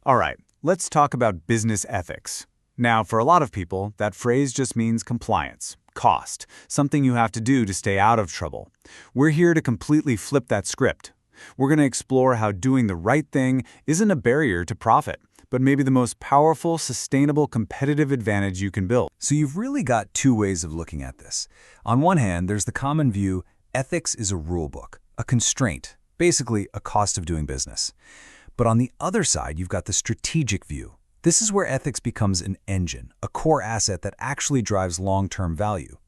All right, let's talk about business ethics. Now, for a lot of people, that phrase just means compliance, cost, something you have to do to stay out of trouble. We're here to completely flip that script. We're going to explore how doing the right thing isn't a barrier to profit, but maybe the most powerful, sustainable, competitive advantage you can build. So you've really got two ways of looking at this. On one hand, there's the common view, ethics is a rule book, a constraint, basically a cost of doing business. But on the other side, you've got the strategic view. This is where ethics becomes an engine, a core asset that actually drives long-term value.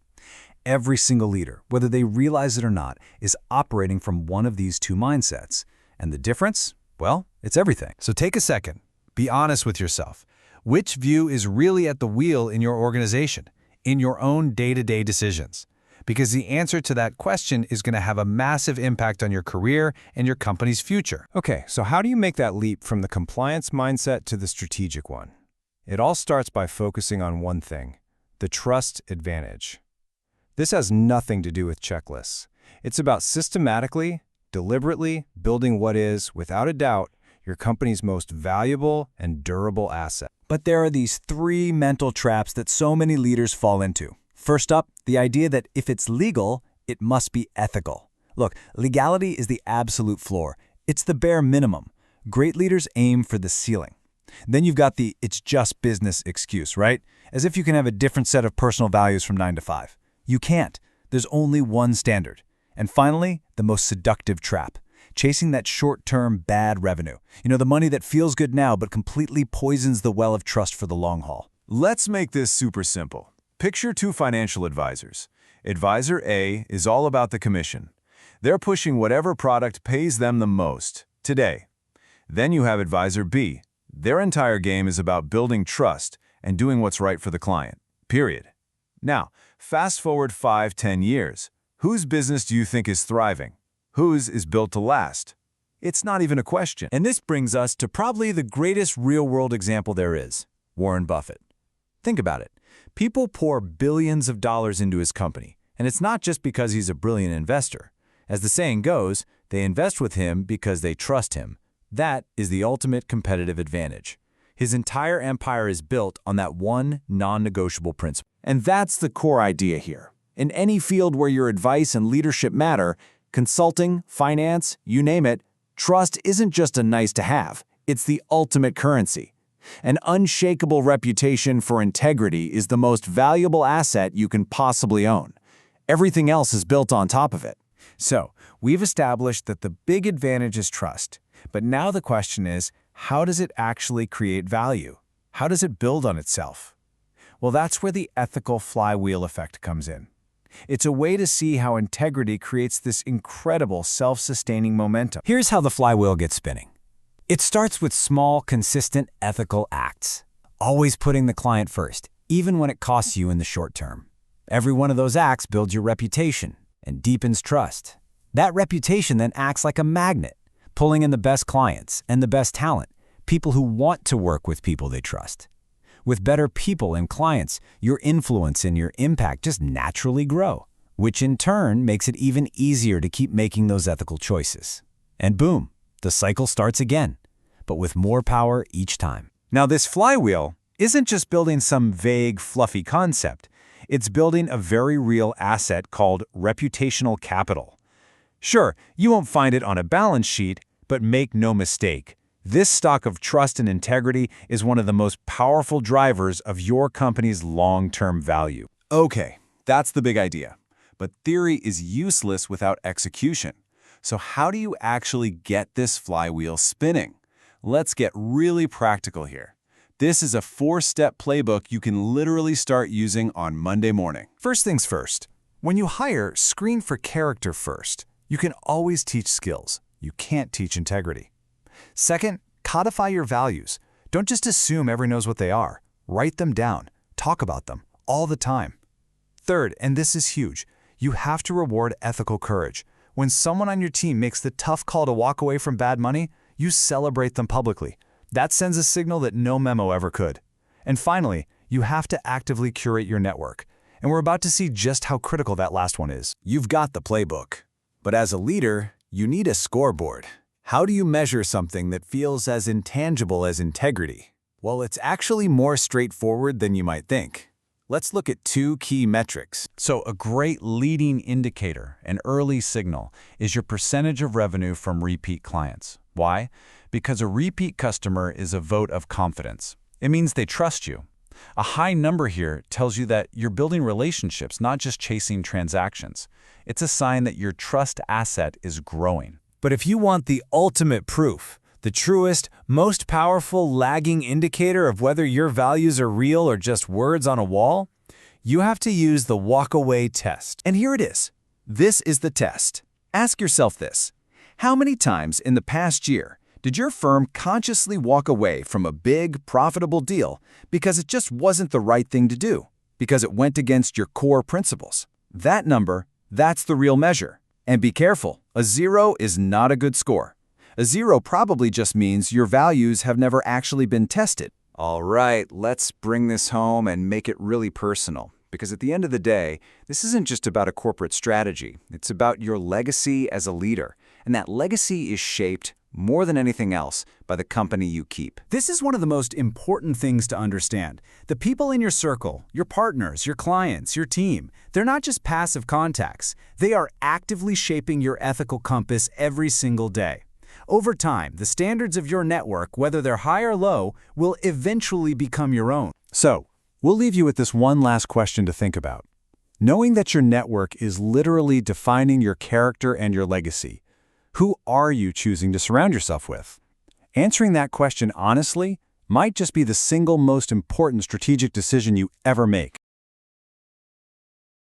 Every single leader, whether they realize it or not, is operating from one of these two mindsets. And the difference? Well, it's everything. So take a second. Be honest with yourself. Which view is really at the wheel in your organization, in your own day-to-day decisions? Because the answer to that question is going to have a massive impact on your career and your company's future. Okay, so how do you make that leap from the compliance mindset to the strategic one? It all starts by focusing on one thing, the trust advantage. This has nothing to do with checklists. It's about systematically, deliberately building what is, without a doubt, your company's most valuable and durable asset. But there are these three mental traps that so many leaders fall into. First up, the idea that if it's legal, it must be ethical. Look, legality is the absolute floor. It's the bare minimum. Great leaders aim for the ceiling. Then you've got the "it's just business" excuse, right? As if you can have a different set of personal values from 9 to 5. You can't. There's only one standard. And finally, the most seductive trap. Chasing that short-term bad revenue. You know, the money that feels good now but completely poisons the well of trust for the long haul. Let's make this super simple. Picture two financial advisors. Advisor A is all about the commission. They're pushing whatever product pays them the most, today. Then you have Advisor B. Their entire game is about building trust and doing what's right for the client, period. Now, fast forward 5–10 years. Whose business do you think is thriving? Whose is built to last? It's not even a question. And this brings us to probably the greatest real-world example there is, Warren Buffett. Think about it. People pour billions of dollars into his company, and it's not just because he's a brilliant investor. As the saying goes, they invest with him because they trust him. That is the ultimate competitive advantage. His entire empire is built on that one non-negotiable principle. And that's the core idea here. In any field where your advice and leadership matter, consulting, finance, you name it, trust isn't just a nice-to-have. It's the ultimate currency. An unshakable reputation for integrity is the most valuable asset you can possibly own. Everything else is built on top of it. So, we've established that the big advantage is trust. But now the question is, how does it actually create value? How does it build on itself? Well, that's where the ethical flywheel effect comes in. It's a way to see how integrity creates this incredible self-sustaining momentum. Here's how the flywheel gets spinning. It starts with small, consistent, ethical acts. Always putting the client first, even when it costs you in the short term. Every one of those acts builds your reputation and deepens trust. That reputation then acts like a magnet, pulling in the best clients and the best talent, people who want to work with people they trust. With better people and clients, your influence and your impact just naturally grow, which in turn makes it even easier to keep making those ethical choices. And boom, the cycle starts again, but with more power each time. Now, this flywheel isn't just building some vague, fluffy concept. It's building a very real asset called reputational capital. Sure, you won't find it on a balance sheet, but make no mistake. This stock of trust and integrity is one of the most powerful drivers of your company's long-term value. Okay, that's the big idea. But theory is useless without execution. So how do you actually get this flywheel spinning? Let's get really practical here. This is a 4-step playbook you can literally start using on Monday morning. First things first. When you hire, screen for character first. You can always teach skills. You can't teach integrity. Second, codify your values. Don't just assume everyone knows what they are. Write them down. Talk about them all the time. Third, and this is huge, you have to reward ethical courage. When someone on your team makes the tough call to walk away from bad money, you celebrate them publicly. That sends a signal that no memo ever could. And finally, you have to actively curate your network. And we're about to see just how critical that last one is. You've got the playbook. But as a leader, you need a scoreboard. How do you measure something that feels as intangible as integrity? Well, it's actually more straightforward than you might think. Let's look at 2 key metrics. So a great leading indicator, an early signal, is your percentage of revenue from repeat clients. Why? Because a repeat customer is a vote of confidence. It means they trust you. A high number here tells you that you're building relationships, not just chasing transactions. It's a sign that your trust asset is growing. But if you want the ultimate proof, the truest, most powerful lagging indicator of whether your values are real or just words on a wall, you have to use the walk-away test. And here it is. This is the test. Ask yourself this. How many times in the past year did your firm consciously walk away from a big, profitable deal because it just wasn't the right thing to do, because it went against your core principles? That number, that's the real measure. And be careful, a 0 is not a good score. A 0 probably just means your values have never actually been tested. All right, let's bring this home and make it really personal. Because at the end of the day, this isn't just about a corporate strategy. It's about your legacy as a leader. And that legacy is shaped, more than anything else, by the company you keep. This is one of the most important things to understand. The people in your circle, your partners, your clients, your team, they're not just passive contacts. They are actively shaping your ethical compass every single day. Over time, the standards of your network, whether they're high or low, will eventually become your own. So, we'll leave you with this one last question to think about. Knowing that your network is literally defining your character and your legacy, who are you choosing to surround yourself with? Answering that question honestly might just be the single most important strategic decision you ever make.